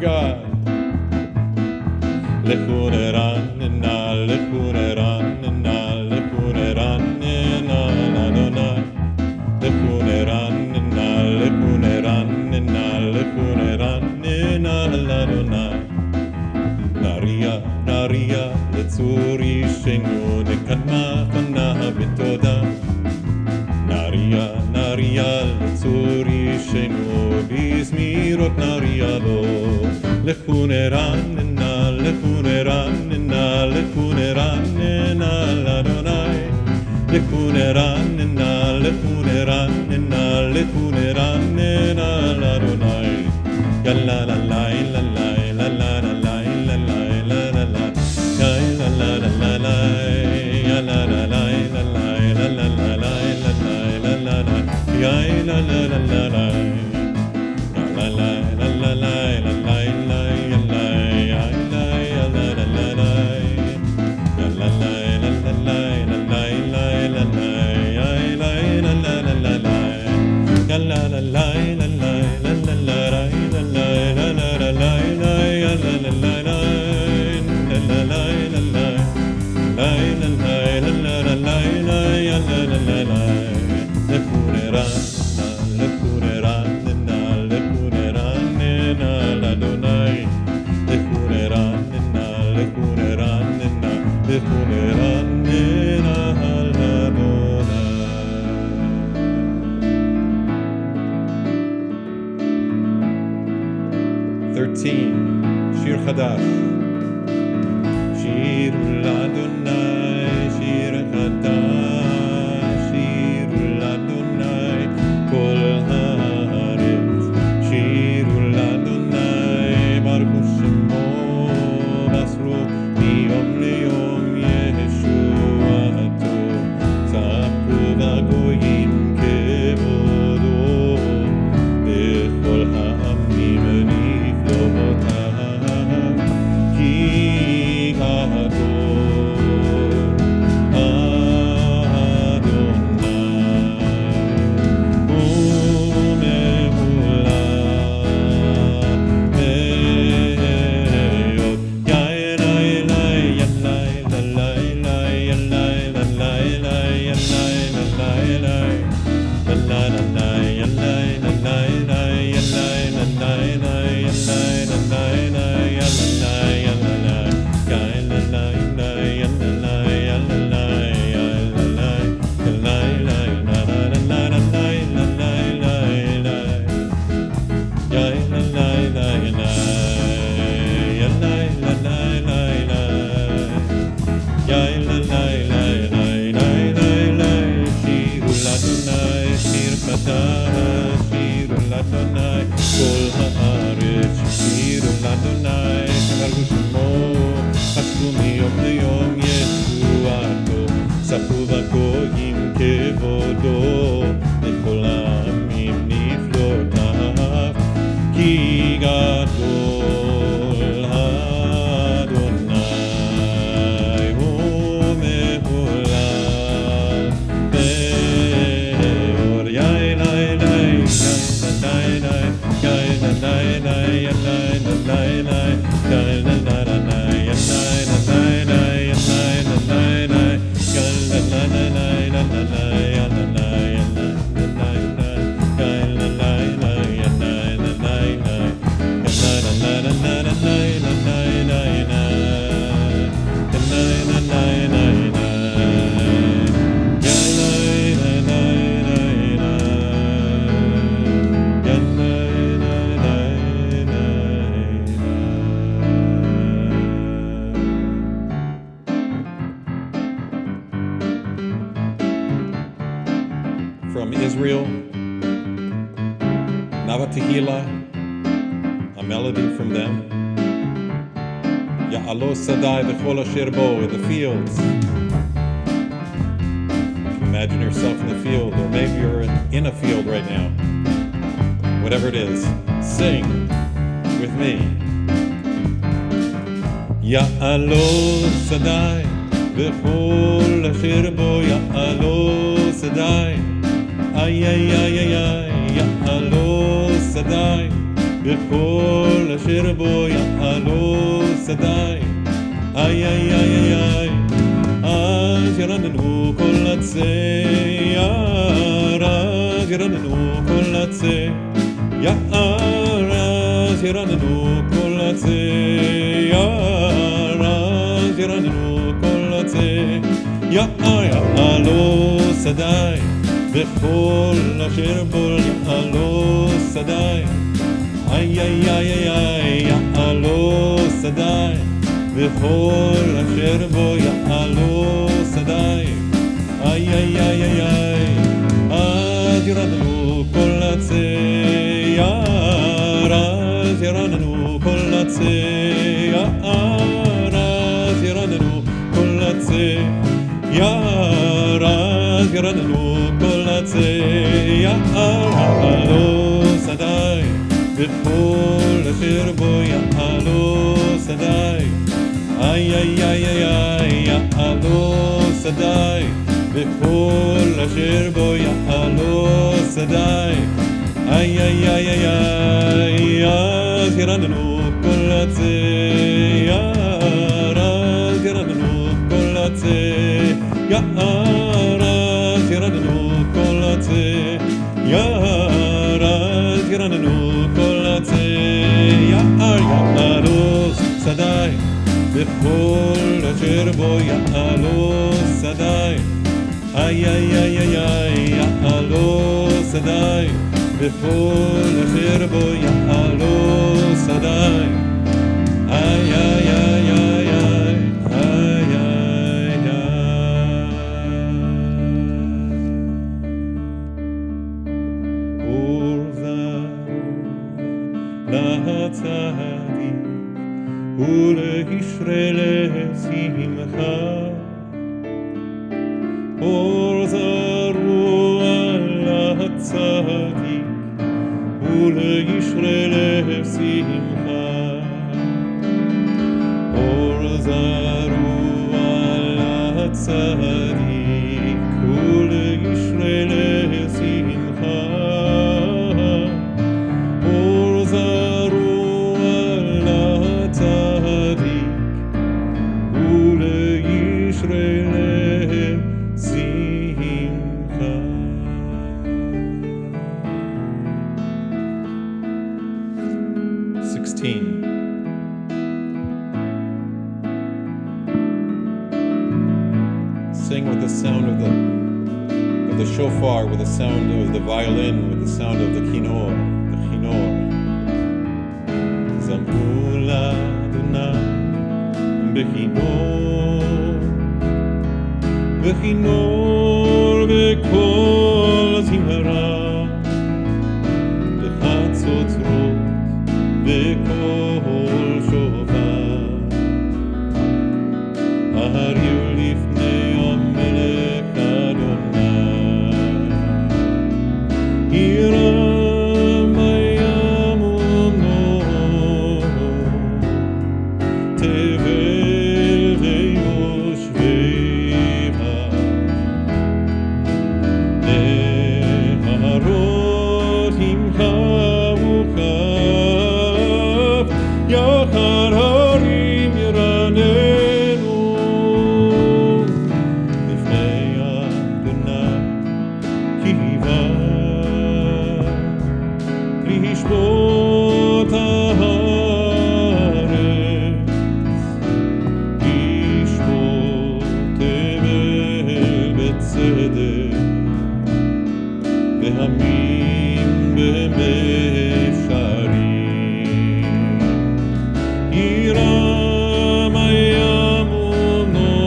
God. Lechuneranina, lechuneranina, lechuneranina, Adonai. Lechuneranina, lechuneranina, lechuneranina, Adonai. Naria, naria, לצורי שנו, נקדמה פנה בתודה. נריה, נריה, לצורי שנו, בזמירות נריה לו. לכונרננה, לכונרננה, לכונרננה לאדוני. לכונרננה, לכונרננה, לכונרננה לאדוני. יאללה לה לה לה לה לה לה לה לה לה לה לה שיר חדש. שיר לאדוני, שיר חדש, שיר לאדוני, כל הארץ. שיר לאדוני, ברכו שמו, מסרו מיום ליום ישועתו. צפו בגויים כבודו, בכל העמים נפלאותיו. From Israel, Navatahila, a melody from them. Ya'alo Sadai v'chol asher bo, in the fields. Imagine yourself in the field, or maybe you're in a field right now. Whatever it is, sing with me. Ya'alo Sadai v'chol asher bo, Ya'alo Sadai. Ay, ay, ay, ay, ay, Ya'alo Sadai בכל אשר בו יעלו שדי. איי איי איי איי איי, אז ירננו כל עצי יער, אז ירננו כל עצי יער, אז ירננו כל עצי יער, אז ירננו כל עצי יער יעלו שדי. בכל אשר בו יעלו שדי. איי איי איי איי איי, יעלו שדי. בכל אשר בו יעלו שדי. איי איי איי איי איי, אז ירננו כל עצי יער, אז ירננו כל עצי יער, אז ירננו כל עצי יער, אז ירננו כל עצי יער יעלו שדי. בכל אשר בו יעלו שדי. איי איי איי איי איי, יעלו שדי. בכל אשר בו יעלו שדי. איי איי איי איי איי, אז ירננו כל עצי יער, אז ירננו כל עצי יער, אז ירננו כל עצי יער, אז ירננו כל עצי יער יעלו שדי. בכל אשר בו יעלו שדי. איי איי איי איי איי, יעלו שדי. בכל אשר בו יעלו שדי. איי איי איי איי איי איי איי. לצדיק ולישראל שמחה. אור זרוע לצדיק ולישראל שמחה. אור זרוע לצדיק ולישראל שמחה. אור זרוע לצדיק ולישראל שמחה. 16. Sing with the sound of the shofar, with the sound of the violin, with the sound of the chinor, the chinor. Zamru l'Adonai bechinor, bechinor b'kol zimra, b'chatzotzrot b'kol shofar. Hariu lifnei hamelech Adonai, hiram hayam u'no, tevel ve'yoshveiha, neharot imcha uchav, yachar harim yiranenu, lifnei Adonai kiva, lishbot haaretz, lishbot tevel betzedek, vehamim b'mesharim. Hiram hayam u'no,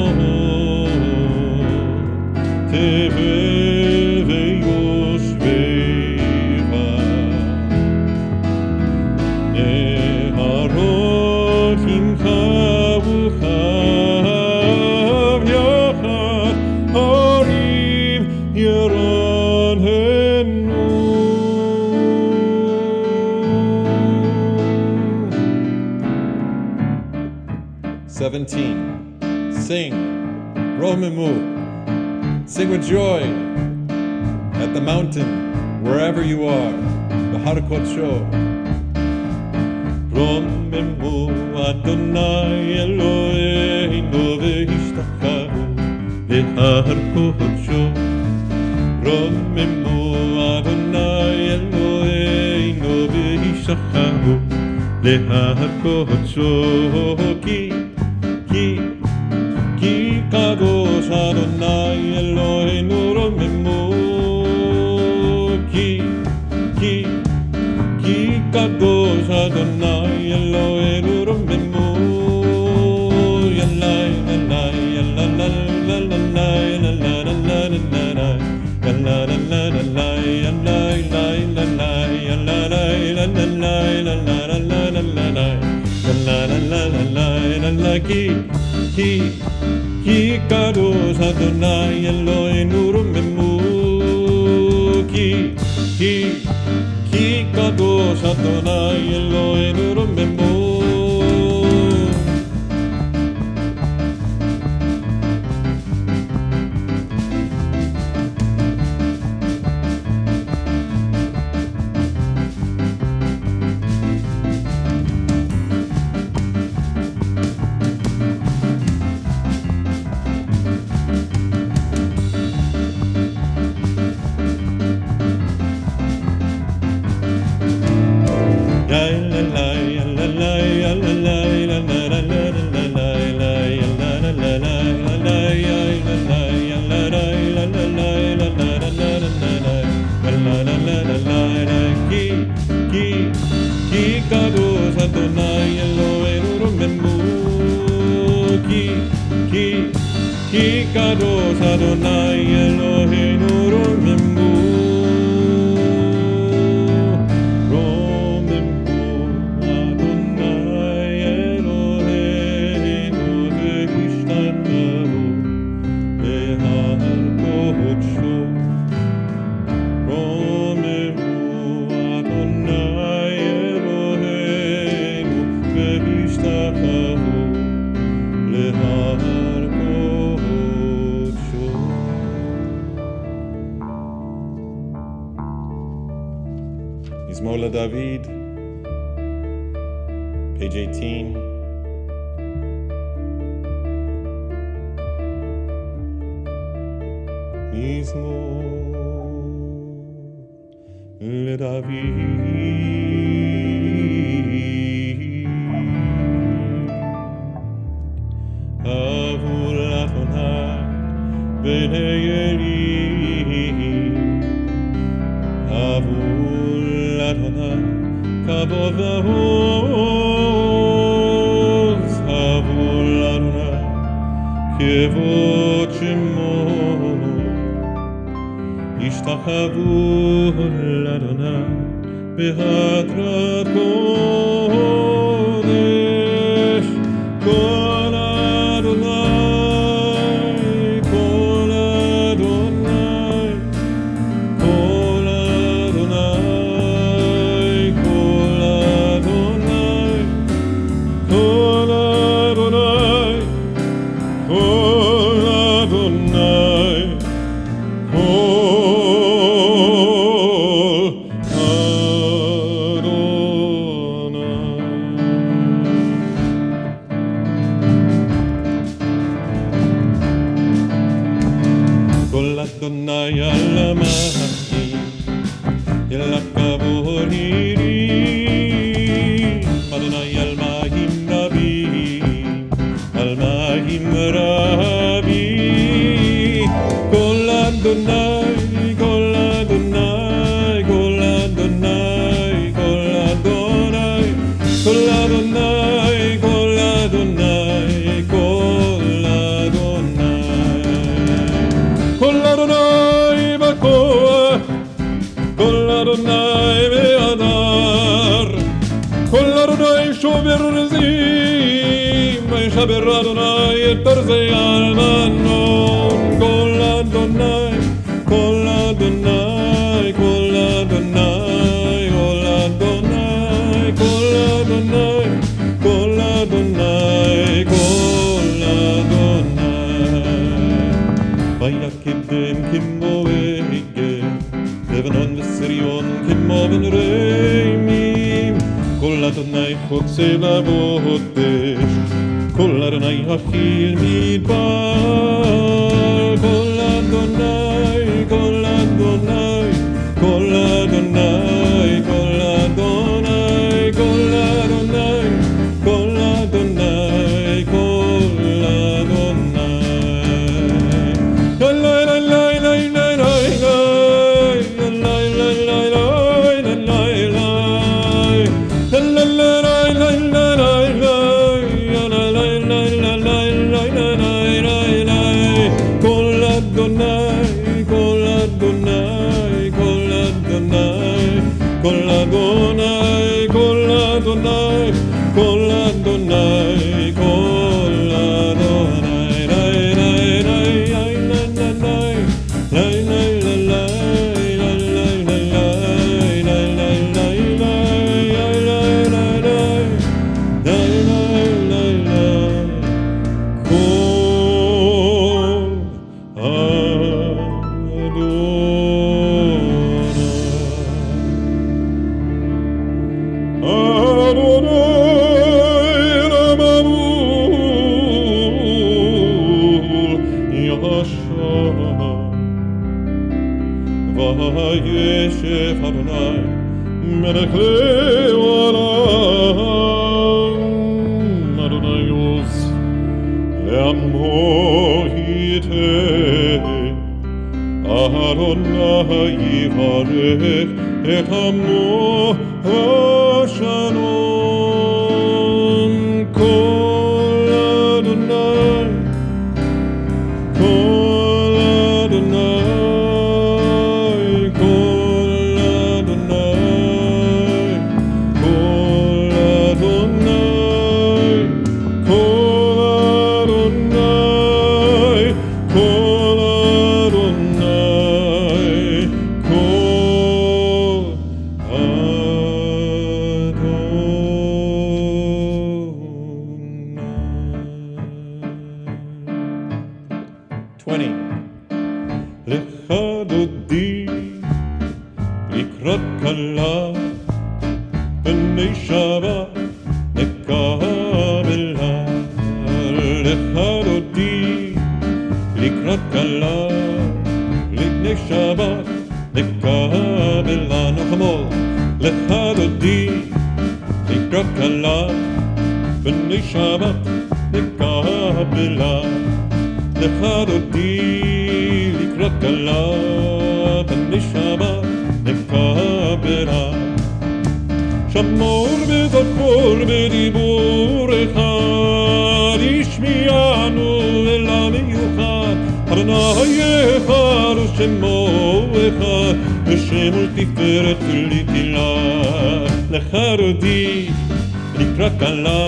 tevel ve'yoshveiha, neharot imcha uchav, yachad harim yiranenu. 17. Sing, Romimu, sing with joy at the mountain, wherever you are, the Harakot Show. רוממו אדוני אלוהינו והשתחוו להר קודשו. רוממו אדוני אלוהינו והשתחוו להר קודשו. כי קדוש אדוני אלוהינו רוממו. כי קדוש אדוני אלוהינו רוממו. ילאי ילאי ילאי ילאי כי קדוש אדוני אלוהינו רוממו. כי קדוש אדוני אלוהינו רוממו. כי קדוש אדוני אלוהינו רוממו. כי קדוש אדוני אלוהינו רוממו. מזמור לדוד, page 18. מזמור לדוד. אבו לאדוני בני אלים. אבו לאדוני כבוד ועוז. אבו לאדוני כבוד שמו. השתחוו לאדוני בהדרת קודש. כל אדוני, כל אדוני, כל אדוני, כל אדוני, כל אדוני, כל אדוני, אדוני על המחים, אל הכבוד נראים. אדוני על מים רבים, על מים רבים. כל אדוני, כל אדוני, כל אדוני, כל אדוני, כל אדוני, כל אדוני, כל אדוני. כל אדוני בכוח, כל אדוני בהדר. כל אדוני שובר רזים, וישבר אדוני את ארזי אלמנון. כל אדוני, כל אדוני, כל אדוני, כל אדוני, כל אדוני, כל אדוני, כל אדוני. ויקדם כמו עגל, לבנון וסריון כמו בן רמים. כל אדוני רוצה לבודש, כל אדוני הכיל מדבר, כל אדוני, כל אדוני, כל אדוני, כל אדוני, כל אדוני, כל אדוני, כל אדוני. וישב אדוני מלך לעולם, אדוני עוז לעמו ייתן, אדוני יברך את עמו השלום. כל אדוני, כל אדוני, לך דודי לקראת כלה, בני שבת נקבלה. לך דודי לקראת כלה, לבני שבת נקבלה. נחמול. לך דודי לקראת כלה, בני שבת נקבלה. לך דודי לקראת כלה, בני שבת נקבלה. שמור וזכור בדיבור אחד, השמיענו אל המיוחד. אדוני אחד ושמו אחד, ושם ולתפארת ולתהילה. לך דודי לקראת כלה,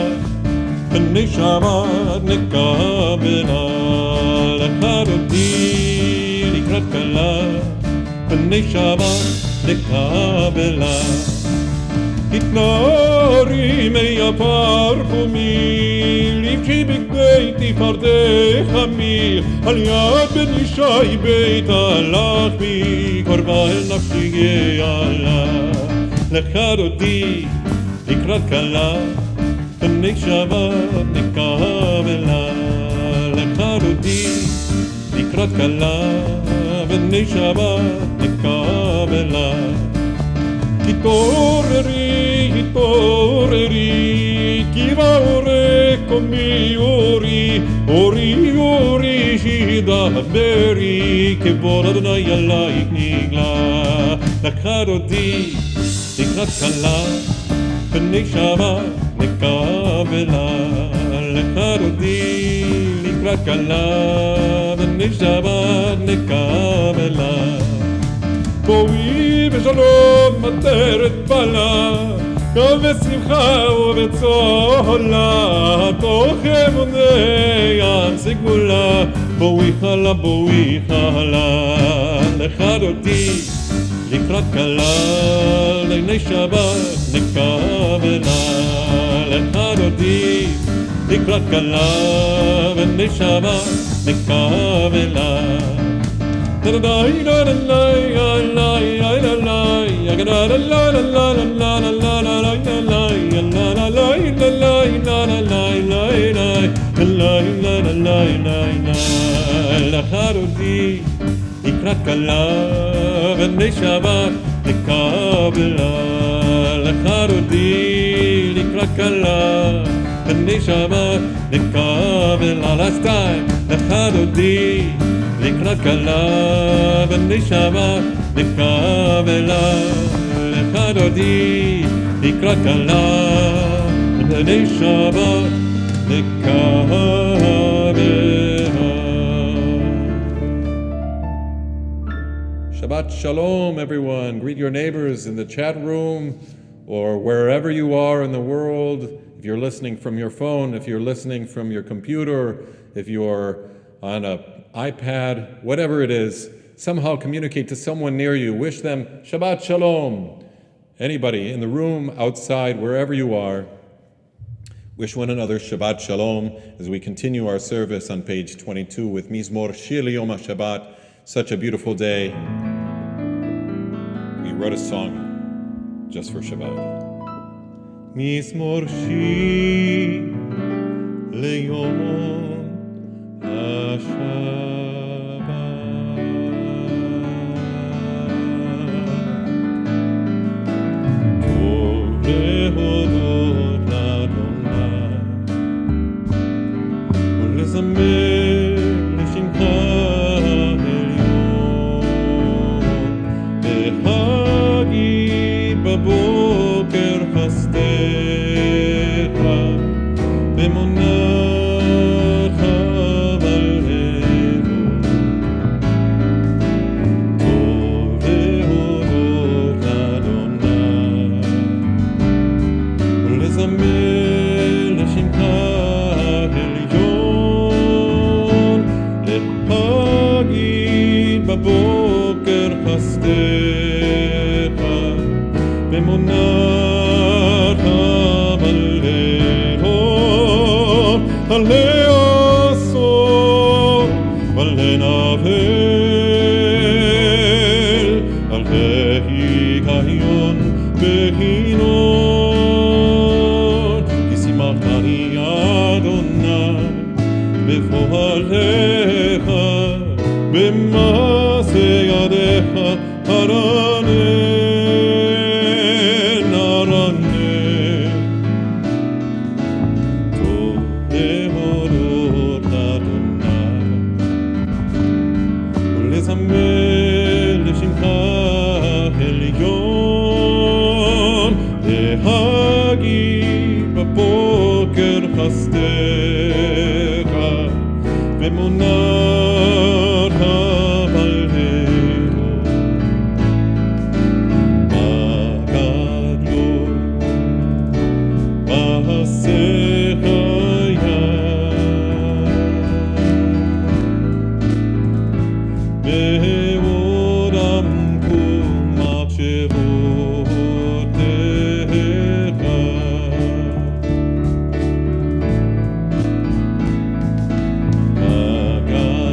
בני שבת נקבלה. לך דודי לקראת כלה, בני שבת נקבלה. התנערי מעפר פומי, לבשי בגדי תפארתך עמי, על יד בן ישי בית הלחמי, קרבה אל נפשי גאלה. לך דודי לקראת כלה, בני שבת נקבלה. לך דודי לקראת כלה, בני שבת נקבלה. התעוררי, התעוררי, כי באורך קומי אורי, אורי אורי שידברי, כבוד אדוני עלייך נגלה. לך דודי לקראת כלה, בני שבת נקבלה. לך דודי לקראת כלה, בני שבת נקבלה. בואי בשלום מטרת פלה, גם בשמחה ובצהלה, תוך אמוני ים סגולה. בואי חלה, בואי חלה. לך דודי לקראת כלה, בני שבת נקבלה. לך דודי לקראת כלה, בני שבת נקבלה. La la la la la la la la la la la la la la la la la la la la לקראת כלה בני שבת נקבלה. לך דודי לקראת כלה בני שבת נקבלה. Last time. לך דודי לקראת כלה בני שבת נקבלה. לך דודי לקראת כלה בני שבת נקבלה. Shabbat Shalom, everyone. Greet your neighbors in the chat room or wherever you are in the world. If you're listening from your phone, if you're listening from your computer, if you're on an iPad, whatever it is, somehow communicate to someone near you. Wish them Shabbat Shalom. Anybody in the room, outside, wherever you are, wish one another Shabbat Shalom as we continue our service on page 22 with Mizmor Shir Yom HaShabbat. Such a beautiful day. We wrote a song just for Shabbat. Mizmor Shir Yom HaShabbat. God.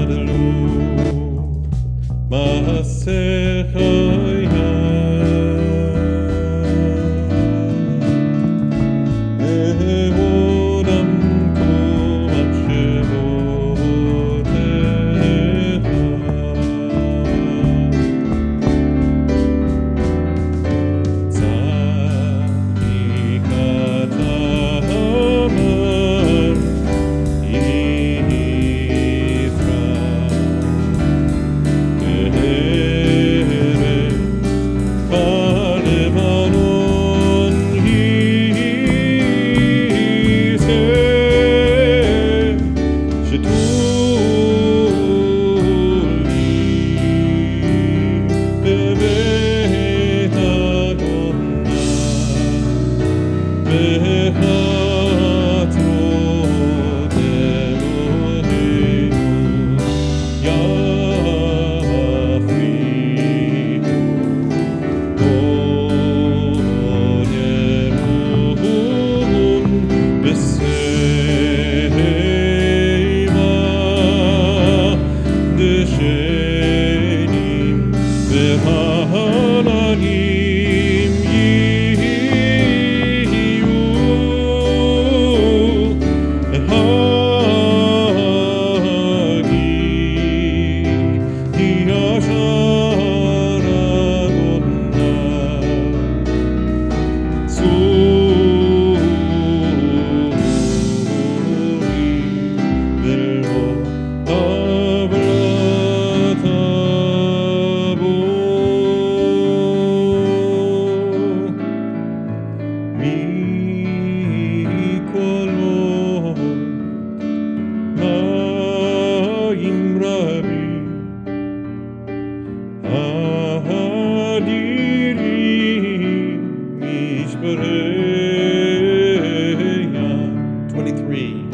23.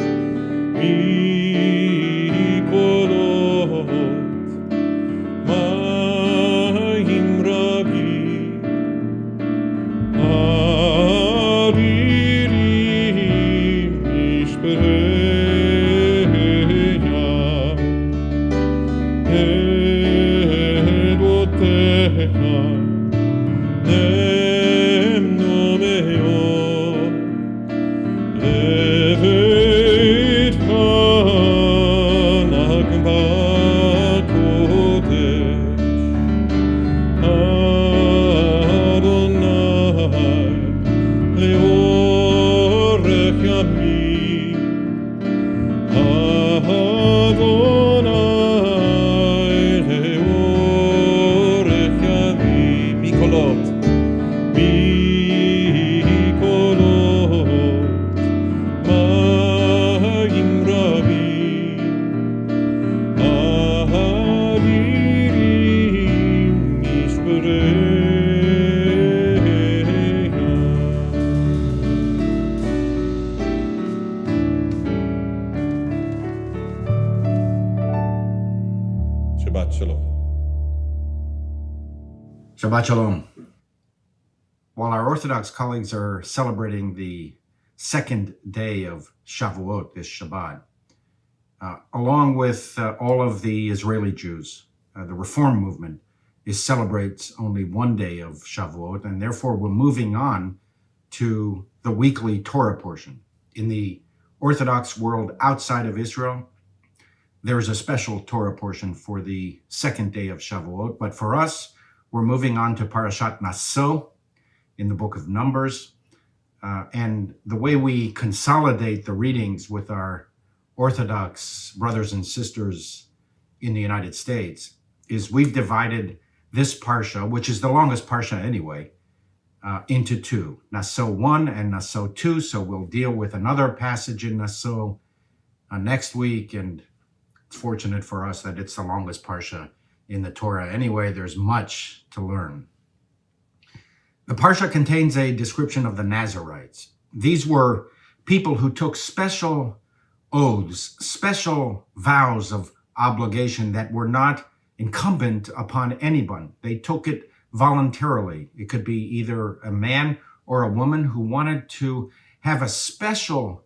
Mikolot Maim Rabbi Adirim Mishpereya Edotecha Nem Nomeo Levet Chanak Bakodesh Adonai Leorech Yamim Adonai Leorech Yamim Mikolot Maim Rabbi Adirim Mishpereya. Shabbat Shalom. Shabbat Shalom. While our Orthodox colleagues are celebrating the second day of Shavuot, this Shabbat, along with all of the Israeli Jews, the Reform movement celebrates only one day of Shavuot, and therefore we're moving on to the weekly Torah portion. In the Orthodox world outside of Israel, there is a special Torah portion for the second day of Shavuot, but for us, we're moving on to Parashat Naso in the book of Numbers. And the way we consolidate the readings with our Orthodox brothers and sisters in the United States is we've divided this Parsha, which is the longest Parsha anyway, into two, Naso 1 and Naso 2. So we'll deal with another passage in Naso next week. And it's fortunate for us that it's the longest Parsha in the Torah anyway. There's much to learn. The Parsha contains a description of the Nazarites. These were people who took special oaths, special vows of obligation that were not incumbent upon anyone. They took it voluntarily. It could be either a man or a woman who wanted to have a special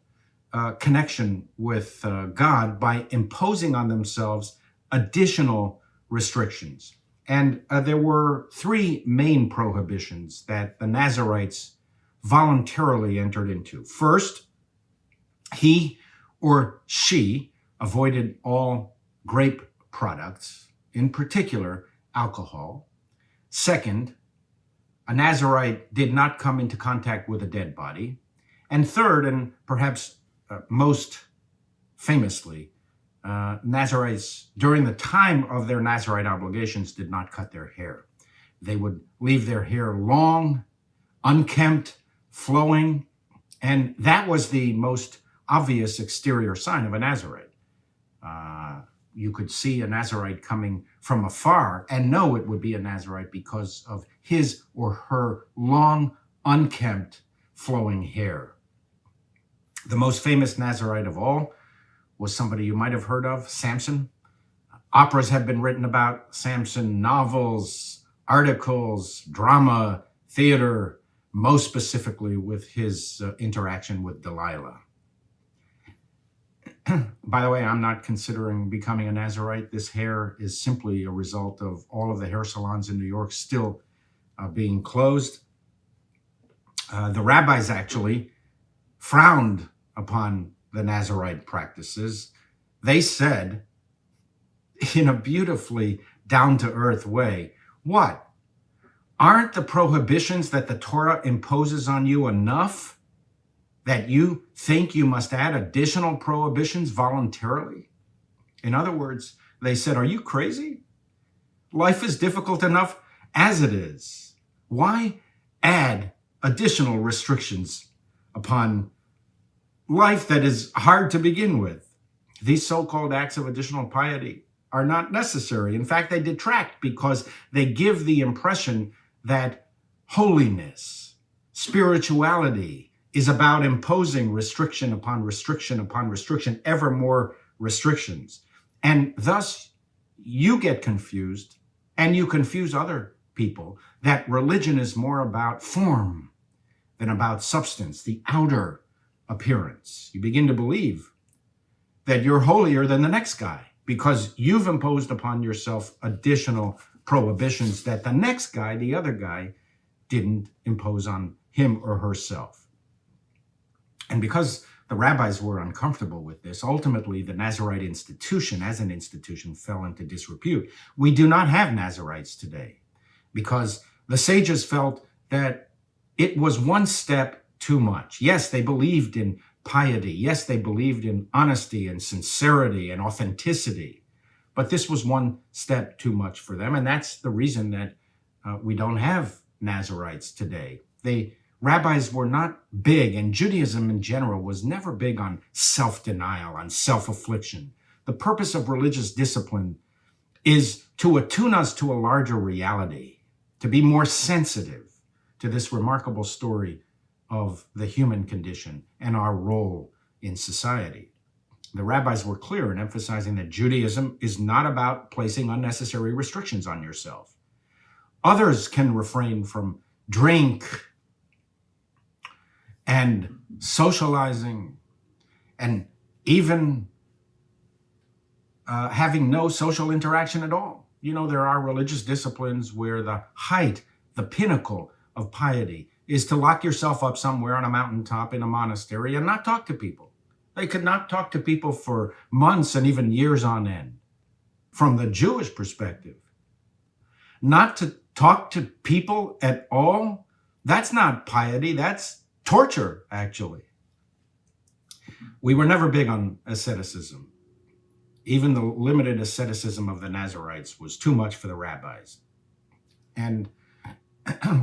connection with God by imposing on themselves additional restrictions. And there were three main prohibitions that the Nazarites voluntarily entered into. First, he or she avoided all grape products, in particular alcohol. Second, a Nazarite did not come into contact with a dead body. And third, and perhaps most famously, Nazarites, during the time of their Nazarite obligations, did not cut their hair. They would leave their hair long, unkempt, flowing, and that was the most obvious exterior sign of a Nazarite. You could see a Nazarite coming from afar and know it would be a Nazarite because of his or her long, unkempt, flowing hair. The most famous Nazarite of all was somebody you might have heard of, Samson. Operas have been written about Samson, novels, articles, drama, theater, most specifically with his interaction with Delilah. By the way, I'm not considering becoming a Nazarite. This hair is simply a result of all of the hair salons in New York still being closed. The rabbis actually frowned upon the Nazarite practices. They said, in a beautifully down-to-earth way, what? Aren't the prohibitions that the Torah imposes on you enough that you think you must add additional prohibitions voluntarily? In other words, they said, are you crazy? Life is difficult enough as it is. Why add additional restrictions upon life that is hard to begin with? These so-called acts of additional piety are not necessary. In fact, they detract because they give the impression that holiness, spirituality, is about imposing restriction upon restriction upon restriction, ever more restrictions. And thus you get confused and you confuse other people that religion is more about form than about substance, the outer appearance. You begin to believe that you're holier than the next guy because you've imposed upon yourself additional prohibitions that the next guy, the other guy, didn't impose on him or herself. And because the rabbis were uncomfortable with this, ultimately the Nazirite institution as an institution fell into disrepute. We do not have Nazirites today because the sages felt that it was one step too much. Yes, they believed in piety. Yes, they believed in honesty and sincerity and authenticity. But this was one step too much for them. And that's the reason that we don't have Nazirites today. Rabbis were not big, and Judaism in general was never big on self-denial, on self-affliction. The purpose of religious discipline is to attune us to a larger reality, to be more sensitive to this remarkable story of the human condition and our role in society. The rabbis were clear in emphasizing that Judaism is not about placing unnecessary restrictions on yourself. Others can refrain from drink and socializing and even having no social interaction at all. You know, there are religious disciplines where the height, the pinnacle of piety is to lock yourself up somewhere on a mountaintop in a monastery and not talk to people. They could not talk to people for months and even years on end. From the Jewish perspective, not to talk to people at all, that's not piety, that's torture, actually. We were never big on asceticism. Even the limited asceticism of the Nazirites was too much for the rabbis. And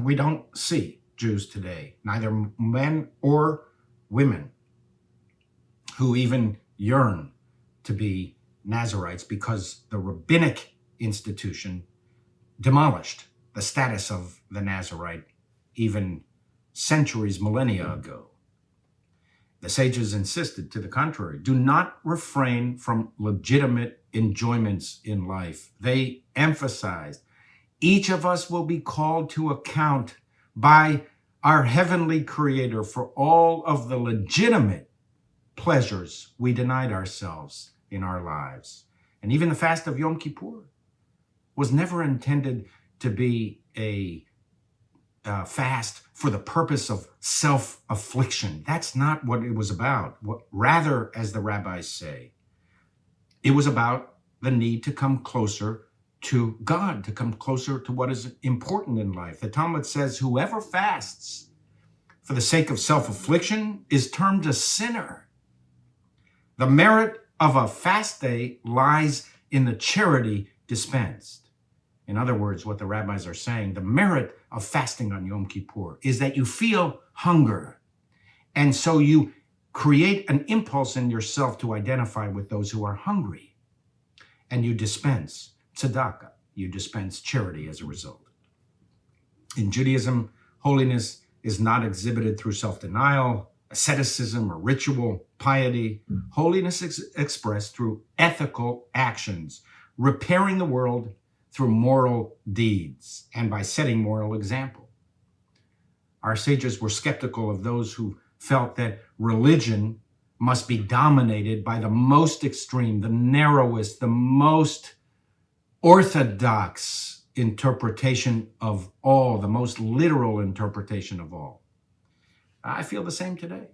we don't see Jews today, neither men or women, who even yearn to be Nazirites because the rabbinic institution demolished the status of the Nazirite even centuries, millennia ago. The sages insisted to the contrary. Do not refrain from legitimate enjoyments in life. They emphasized each of us will be called to account by our heavenly Creator for all of the legitimate pleasures we denied ourselves in our lives. And even the fast of Yom Kippur was never intended to be a fast for the purpose of self-affliction. That's not what it was about. Rather, as the rabbis say, it was about the need to come closer to God, to come closer to what is important in life. The Talmud says, whoever fasts for the sake of self-affliction is termed a sinner. The merit of a fast day lies in the charity dispensed. In other words, what the rabbis are saying, the merit of fasting on Yom Kippur is that you feel hunger. And so you create an impulse in yourself to identify with those who are hungry. And you dispense tzedakah, you dispense charity as a result. In Judaism, holiness is not exhibited through self-denial, asceticism, or ritual piety. Holiness is expressed through ethical actions, repairing the world through moral deeds and by setting moral example. Our sages were skeptical of those who felt that religion must be dominated by the most extreme, the narrowest, the most orthodox interpretation of all, the most literal interpretation of all. I feel the same today.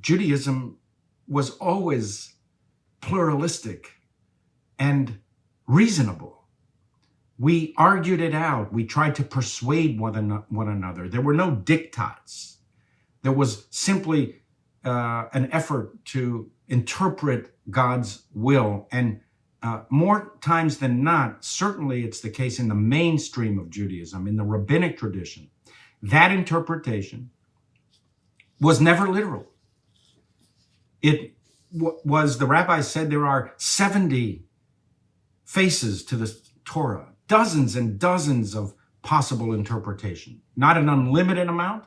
Judaism was always pluralistic and reasonable. We argued it out. We tried to persuade one another. There were no diktats. There was simply an effort to interpret God's will. And more times than not, certainly it's the case in the mainstream of Judaism, in the rabbinic tradition, that interpretation was never literal. It was, the rabbis said, there are 70 faces to the Torah, dozens and dozens of possible interpretation. Not an unlimited amount,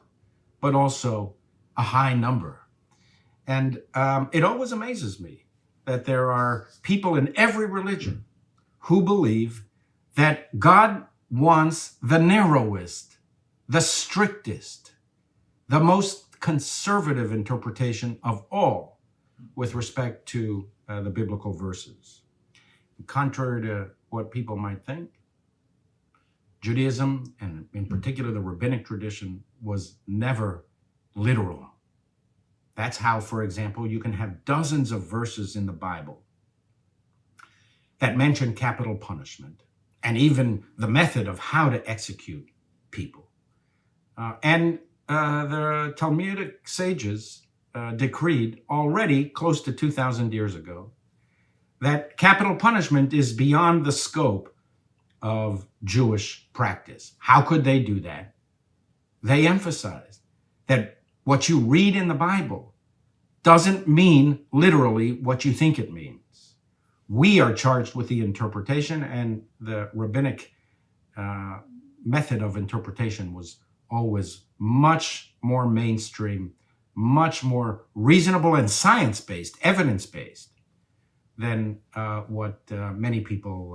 but also a high number. And it always amazes me that there are people in every religion who believe that God wants the narrowest, the strictest, the most conservative interpretation of all with respect to the biblical verses. Contrary to what people might think, Judaism, and in particular the rabbinic tradition, was never literal. That's how, for example, you can have dozens of verses in the Bible that mention capital punishment and even the method of how to execute people. And the Talmudic sages decreed already close to 2,000 years ago that capital punishment is beyond the scope of Jewish practice. How could they do that? They emphasized that what you read in the Bible doesn't mean literally what you think it means. We are charged with the interpretation, and the rabbinic method of interpretation was always much more mainstream, much more reasonable and science-based, evidence-based than what many people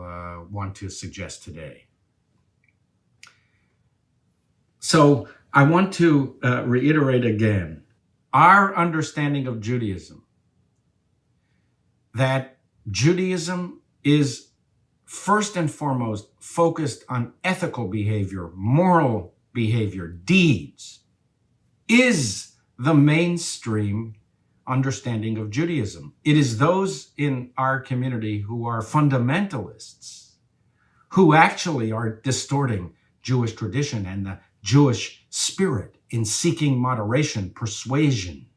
want to suggest today. So I want to reiterate again our understanding of Judaism, that Judaism is first and foremost focused on ethical behavior, moral behavior, deeds, is the mainstream understanding of Judaism. It is those in our community who are fundamentalists, who actually are distorting Jewish tradition and the Jewish spirit in seeking moderation, persuasion,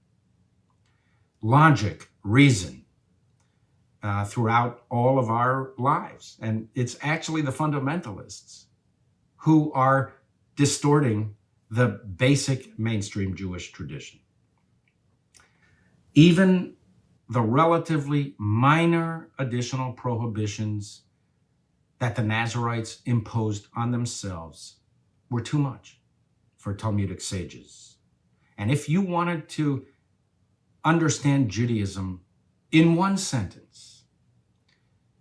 logic, reason throughout all of our lives. And it's actually the fundamentalists who are distorting the basic mainstream Jewish tradition. Even the relatively minor additional prohibitions that the Nazarites imposed on themselves were too much for Talmudic sages. And if you wanted to understand Judaism in one sentence,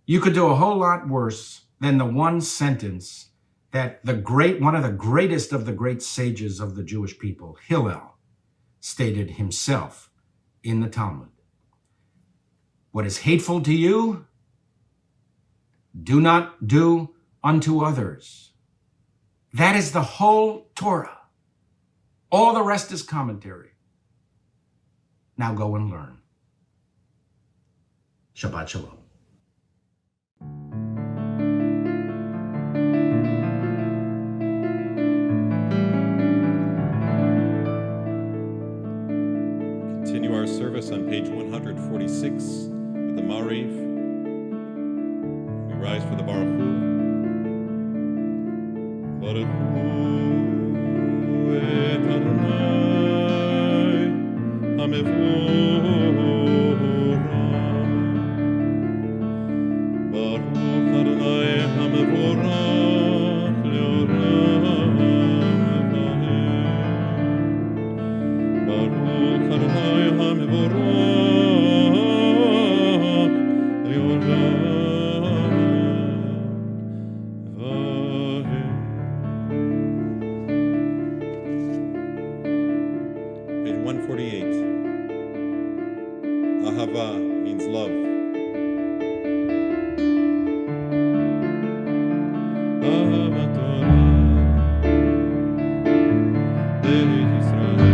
you could do a whole lot worse than the one sentence that one of the greatest of the great sages of the Jewish people, Hillel, stated himself in the Talmud. What is hateful to you, do not do unto others. That is the whole Torah. All the rest is commentary. Now go and learn. Shabbat Shalom. Continue our service on page 146 with the Mariv. We rise for the Baruch Hu. Baruch Hu et Adonai HaMevorach. Baruch Adonai HaMevorach le'olam va'ed. Baruch Adonai HaMevorach le'olam. Page 148. Ahava means love. Ahavat Torah Israel.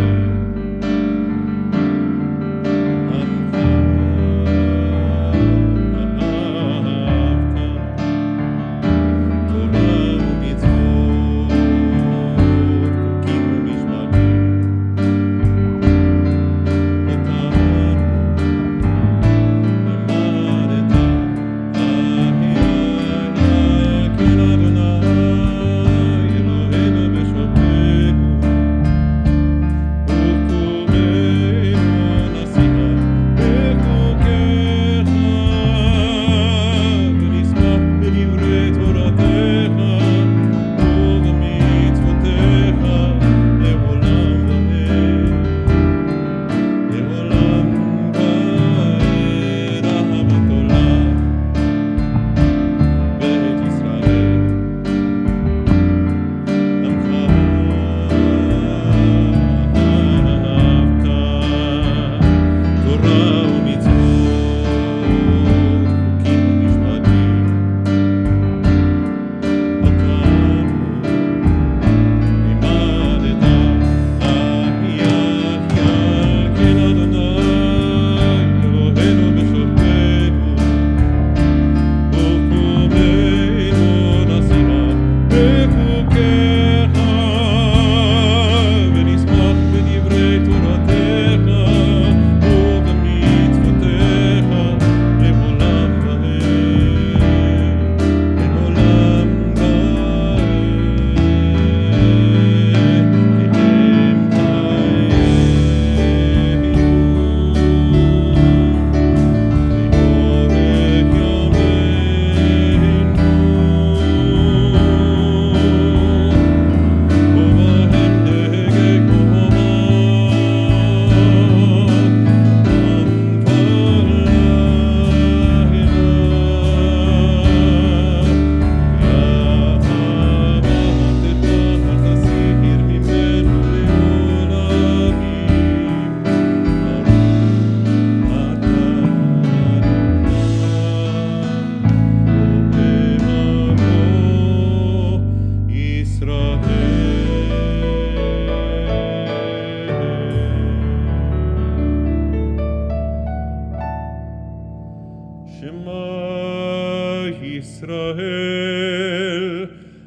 Shema Yisrael,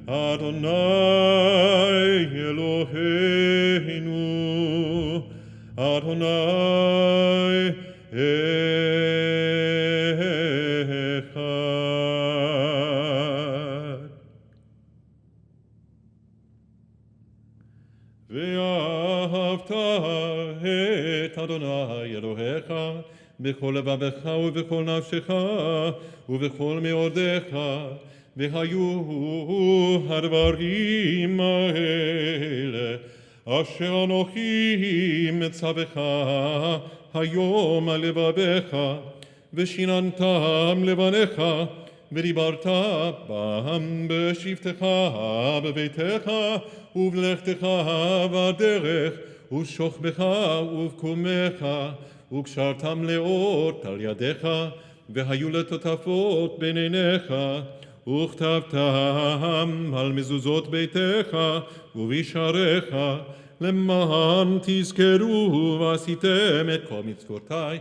Adonai Eloheinu, Adonai Echad. ואהבת את אדוני אלוהיך בכל לבבך ובכל נפשך ובכל מאודיך, והיו הדברים האלה אשר אנוכי מצווך היום על לבביך, ושיננתם לבניך, ודיברת בם בשבתך בביתך ובלכתך בדרך ושוכבך ובקומך, וקשרתם לאות על ידיך, והיו לטוטפות בין עיניך, וכתבתם על מזוזות ביתך ובשעריך, למען תזכרו ועשיתם את כל מצוותיי,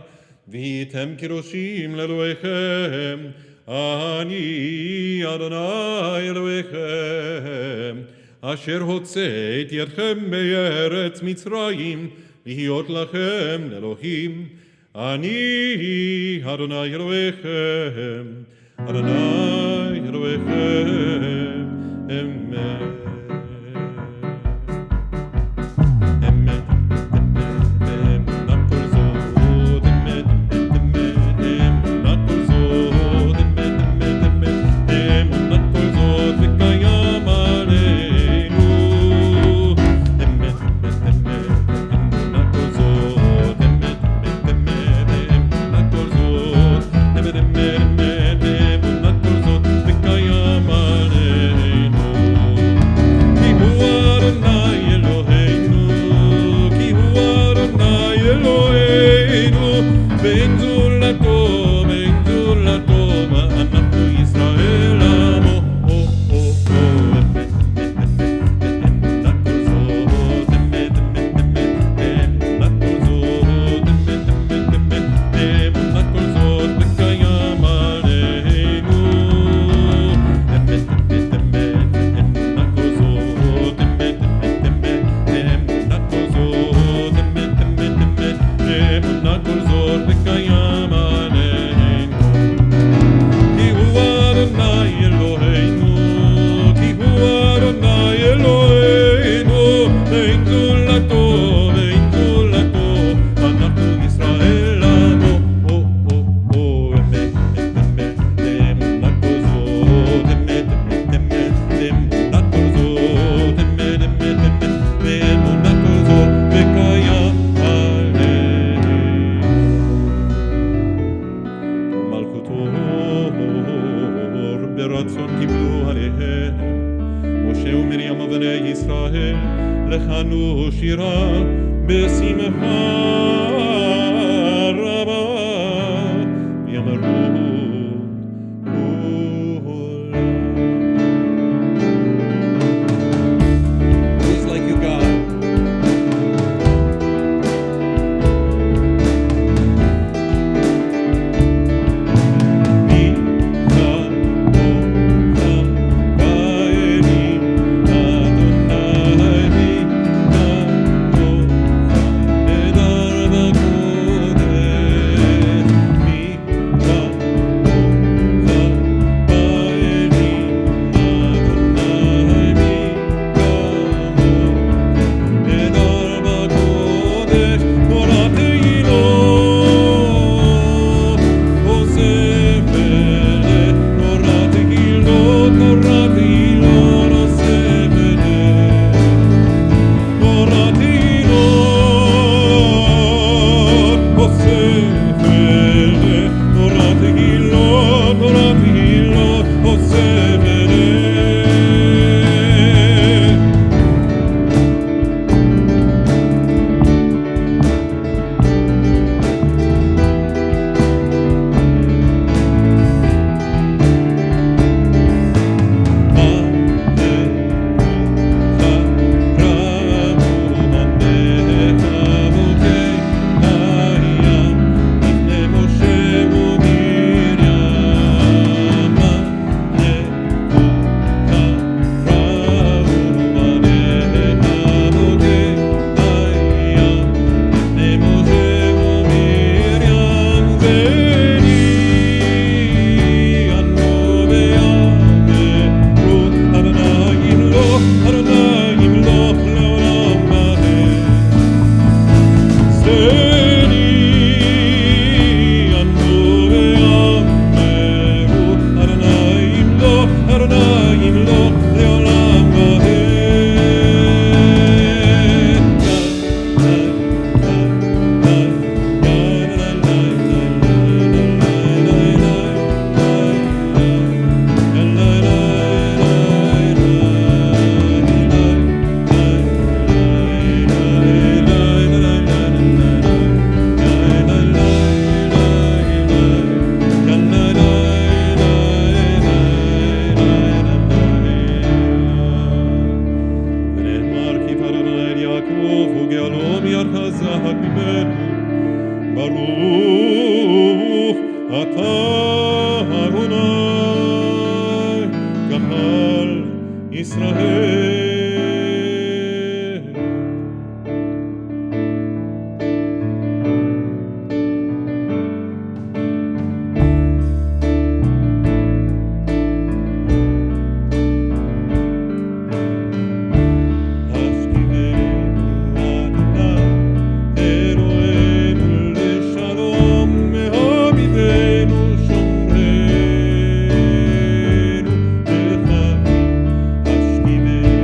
והייתם כראשים לאלוהיכם. אני אדוני אלוהיכם, אשר הוצאת ידכם בארץ מצרים, להיות לכם לאלוהים. אני אדוני אלוהיכם, אדוני אלוהיכם, אמן. the אתה אדוני קהל ישראל. Give it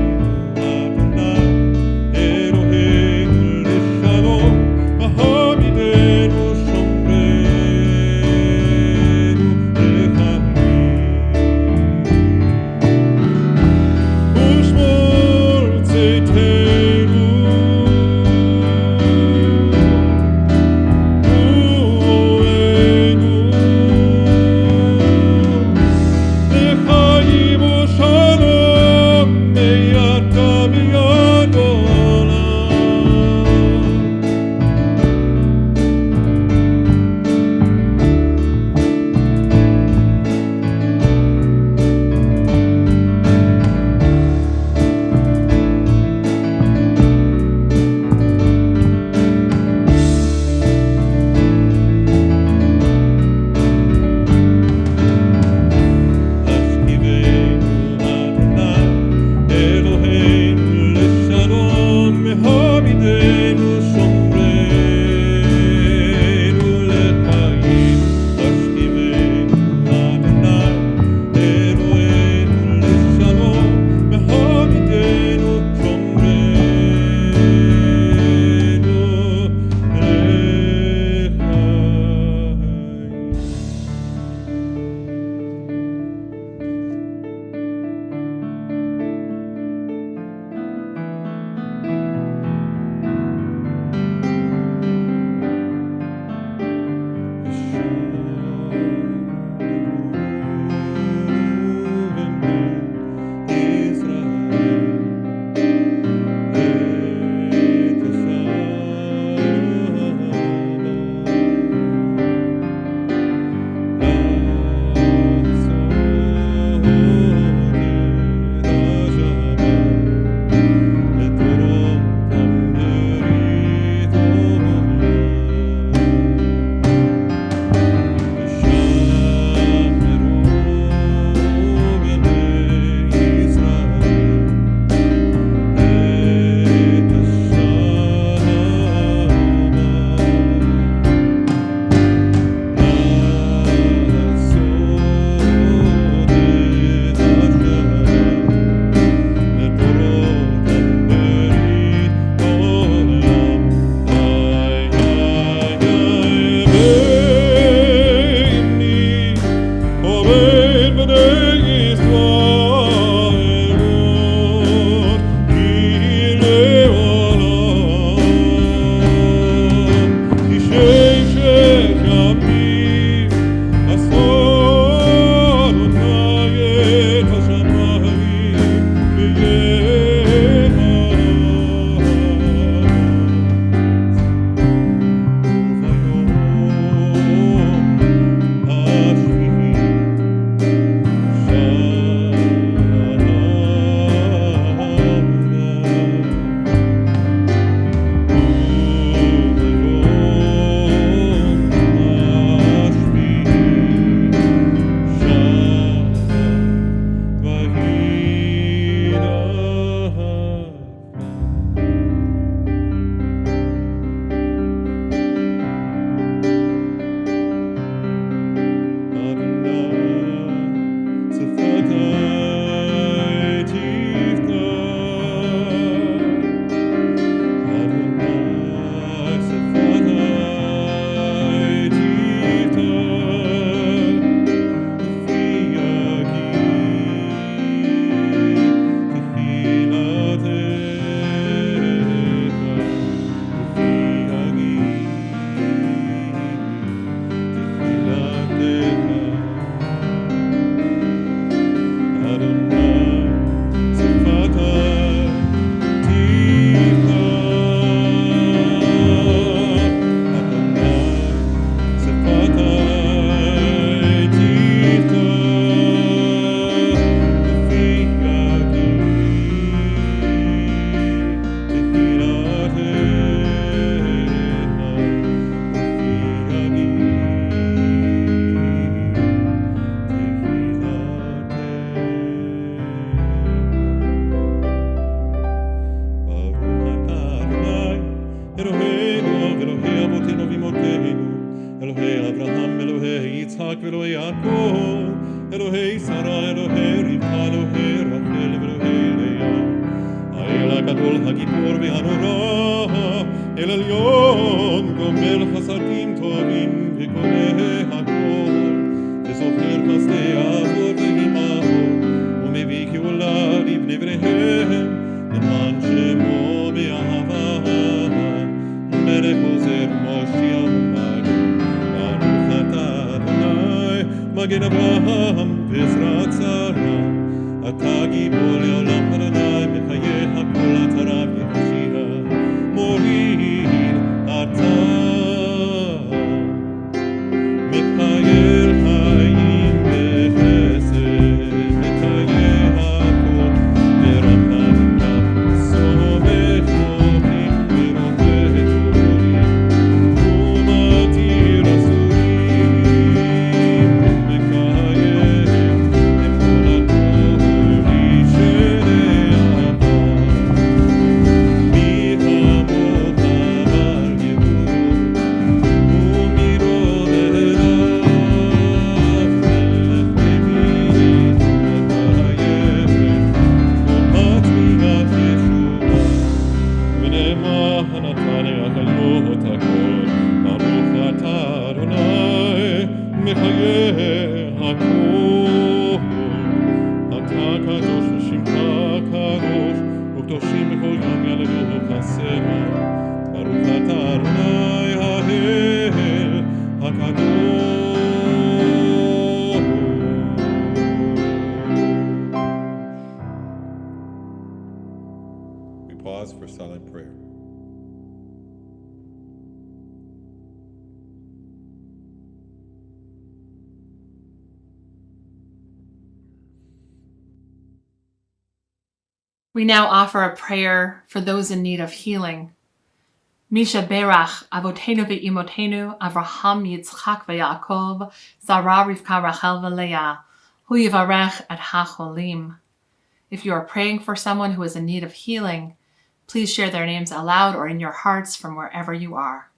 אלוהי אברהם, אלוהי יצחק ואלוהי יעקב, אלוהי שרה, אלוהי רבקה, אלוהי רחל ואלוהי לאה, האל הגדול, הגיבור והנורא, אל עליון, גומל חסדים טובים וקונה הכל, וזוכר חסדי אבות ואימהות, ומביא גאולה לבני בניהם, למען שמו באהבה, מלך עוזר מושיע ומגן, ברוך אתה אדוני, מגן אברהם ועזרת שרה, אתה גיבור לעולם אדוני, מחיי הכל אתה רב יחשיע, מוריד אתה, מחיי חיים וחסד, מחיי הכל ברחמך, סומך מוחים ורופא גורים, ומתיר אסורים, מקיים אמונתו לשני אבא, מי כמוך בר גבורות, ומירו ורב, מלך מבין וחייבת, ומצמיח ישועה, ונאמר נתניה חיות הכל, ברוך אתה אדוני, מחיי הכל, אתה קדוש ושמך קדוש, וקדושים בכל יום ילדו חסרה, ברוך אתה אדוני האל הקדוש. We pause for silent prayer. We now offer a prayer for those in need of healing. Misha Berach, Avotenu ve'imotenu, Avraham, Yitzchak ve'Yaakov, Sarah, Rivka, Rachel ve'Leah, Hu yivarech et hacholim. If you are praying for someone who is in need of healing, please share their names aloud or in your hearts from wherever you are.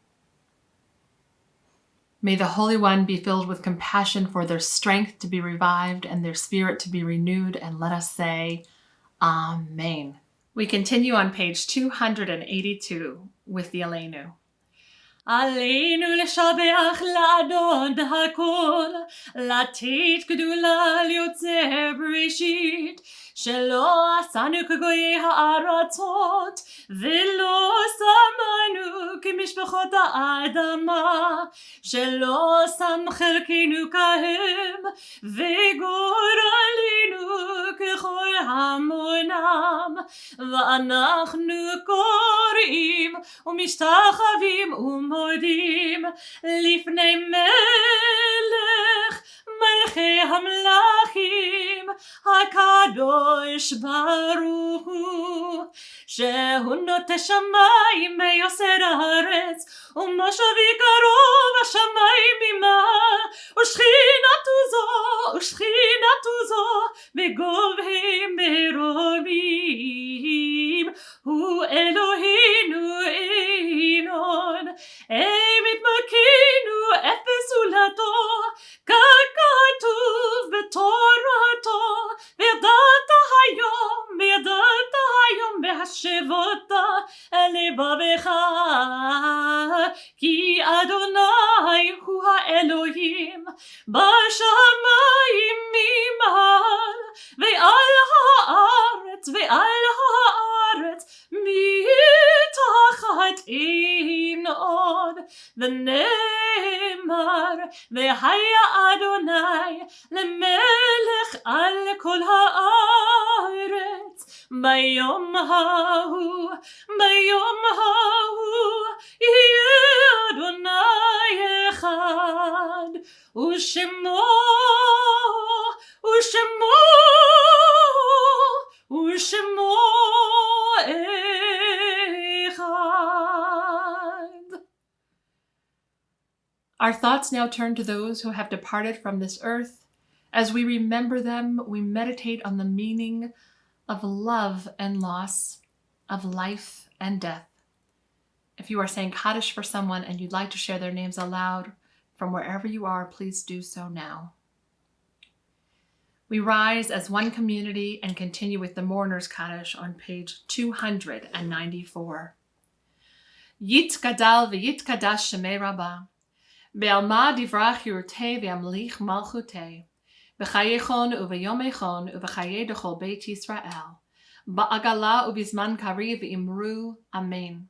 May the Holy One be filled with compassion for their strength to be revived and their spirit to be renewed, and let us say, Amen. We continue on page 282 with the Aleinu. עלינו לשבח לאדון בהכל, לתת גדולה ליוצר בראשית, שלא עשנו כגויי הארצות, ולא שמנו כמשפחות האדמה, שלא שם חלקנו כהם, וגורלנו ככל המונם, ואנחנו קוראים ומשתחווים ומודים לפני מלך מלכי המלכים הקדוש ברוך הוא, שהוא נוטה שמיים ויוסר הארץ, ומושבי קרוב השמיים ממעל, ושכינתו זו בגובהי מרומים. הוא אלוהינו אינון, מתמקינו את פסולתו, ככתוב בתורתו, וידעת היום והשבות לבבך, כי אדוני הוא האלוהים בשמיים ממעל, ועל הארץ מתחת אין עוד. ונאמר, והיה אדוני למלך על כל הארץ, ביום ההוא יהיה אדוני אחד, ושמו אחד. Our thoughts now turn to those who have departed from this earth. As we remember them, we meditate on the meaning of love and loss, of life and death. If you are saying Kaddish for someone and you'd like to share their names aloud, From wherever you are, please do so now. We rise as one community and continue with the Mourner's Kaddish on page 294. Yitkadal v'yitkadash shemei Rabbah, be'alma divrach yurtei ve'amlich malchutei, v'chayechon u'v'yomechon u'v'chaye dechol beit Yisrael, ba'agala u'bizman kari v'imru, amen.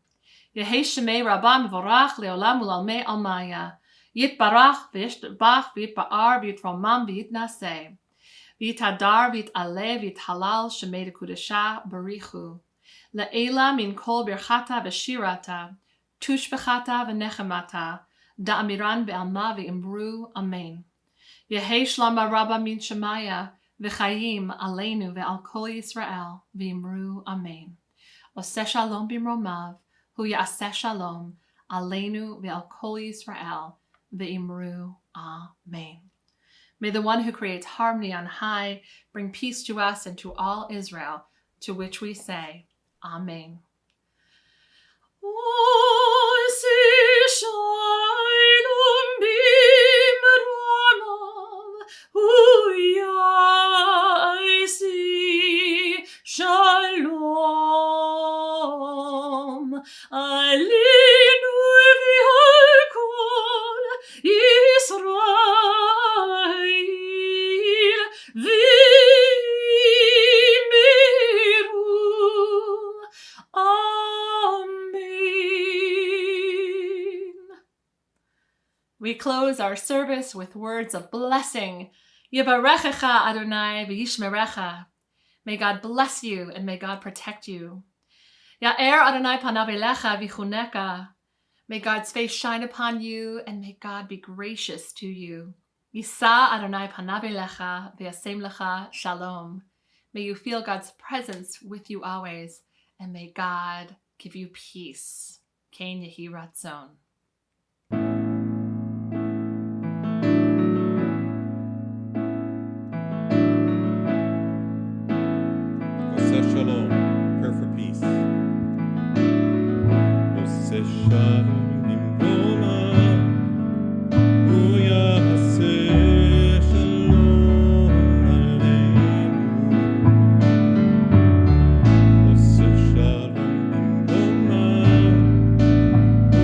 Yehei shemei Rabbah mevorach le'olam u'lalmei almaya, yitbarach v'yishbach v'yitba'ar v'yitromam v'yitnaseh, v'yitadar v'yit'aleh v'yithalal shemei dekudesha barichu. Le'ela min kol birchata v'shirata, tushbechata v'nechemata, da'amiran be'alma v'imru, amen. Yehei shlama rabba min shemaya, v'chayim aleinu ve'al kol Yisrael, v'imru, amen. Oseh shalom b'mromav, hu ya'aseh shalom, aleinu ve'al kol Yisrael, v'imru, amen. May the one who creates harmony on high bring peace to us and to all Israel, to which we say, Amen. Shalom, aleinu v'al kol Yisrael, v'imiru, amen. We close our service with words of blessing. Yivarechecha Adonai v'yishmerecha. May God bless you and may God protect you. Ya'er Adonai panav elecha v'chuneka. May God's face shine upon you and may God be gracious to you. Yisa Adonai panav elecha v'yasem lecha shalom. May you feel God's presence with you always and may God give you peace. Ken yehi ratzon. Oseh shalom, prayer for peace. Oseh shalom imromav, hu ya'aseh shalom aleinu. Oseh shalom imromav, hu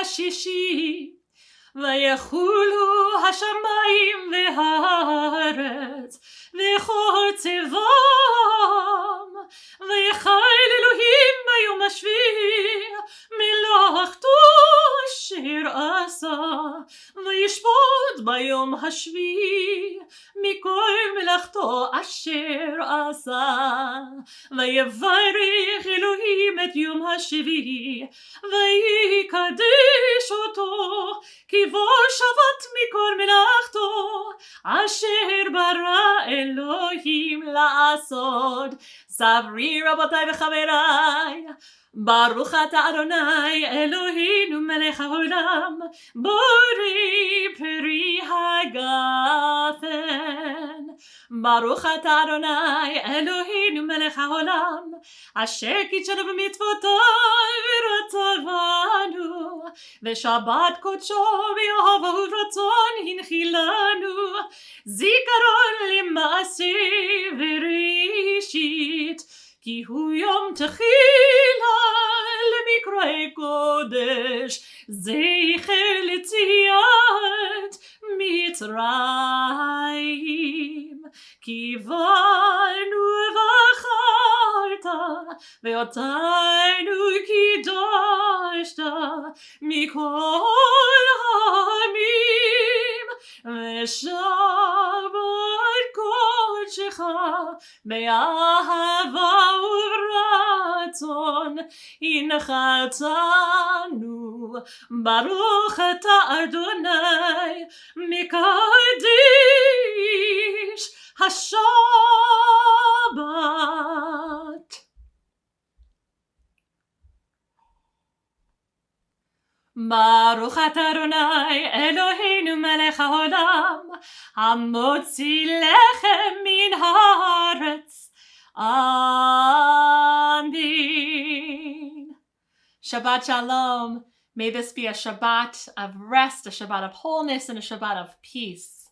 השישי, ויחולו השמיים והארץ, וכל צבאם, ויחל אלוהים ביום השביעי, מלאכתו אשר עשה, וישפוט ביום השביעי, מכל מלאכתו אשר עשה. ויברך אלוהים את יום השביעי, ויקדש אותו, כי בו שבת מכל מלאכתו, אשר ברא אלוהים לעשות. סברי רבותיי וחבריי, ברוך אתה אדוני אלוהינו מלך העולם, בורא פרי הגפן. ברוך אתה אדוני אלוהינו מלך העולם, אשר קידשנו במצוותיו ורצה בנו, ושבת קודשו באהבה ורצון הנחילנו, זיכרון למעשה וראשית, כי הוא יום תחילה למקראי קודש, זכר ליציאת מצרים. קיבלנו ובחרת, ואותנו קידשת מכל העמים, ושבת קודשך באהבה וברצון הנחלתנו. ברוך אתה אדוני מקדיש השבת. ברוך אתה אדוני אלוהינו מלך העולם, המוציא לחם מן הארץ. Amen. Shabbat Shalom. May this be a Shabbat of rest, a Shabbat of wholeness, and a Shabbat of peace.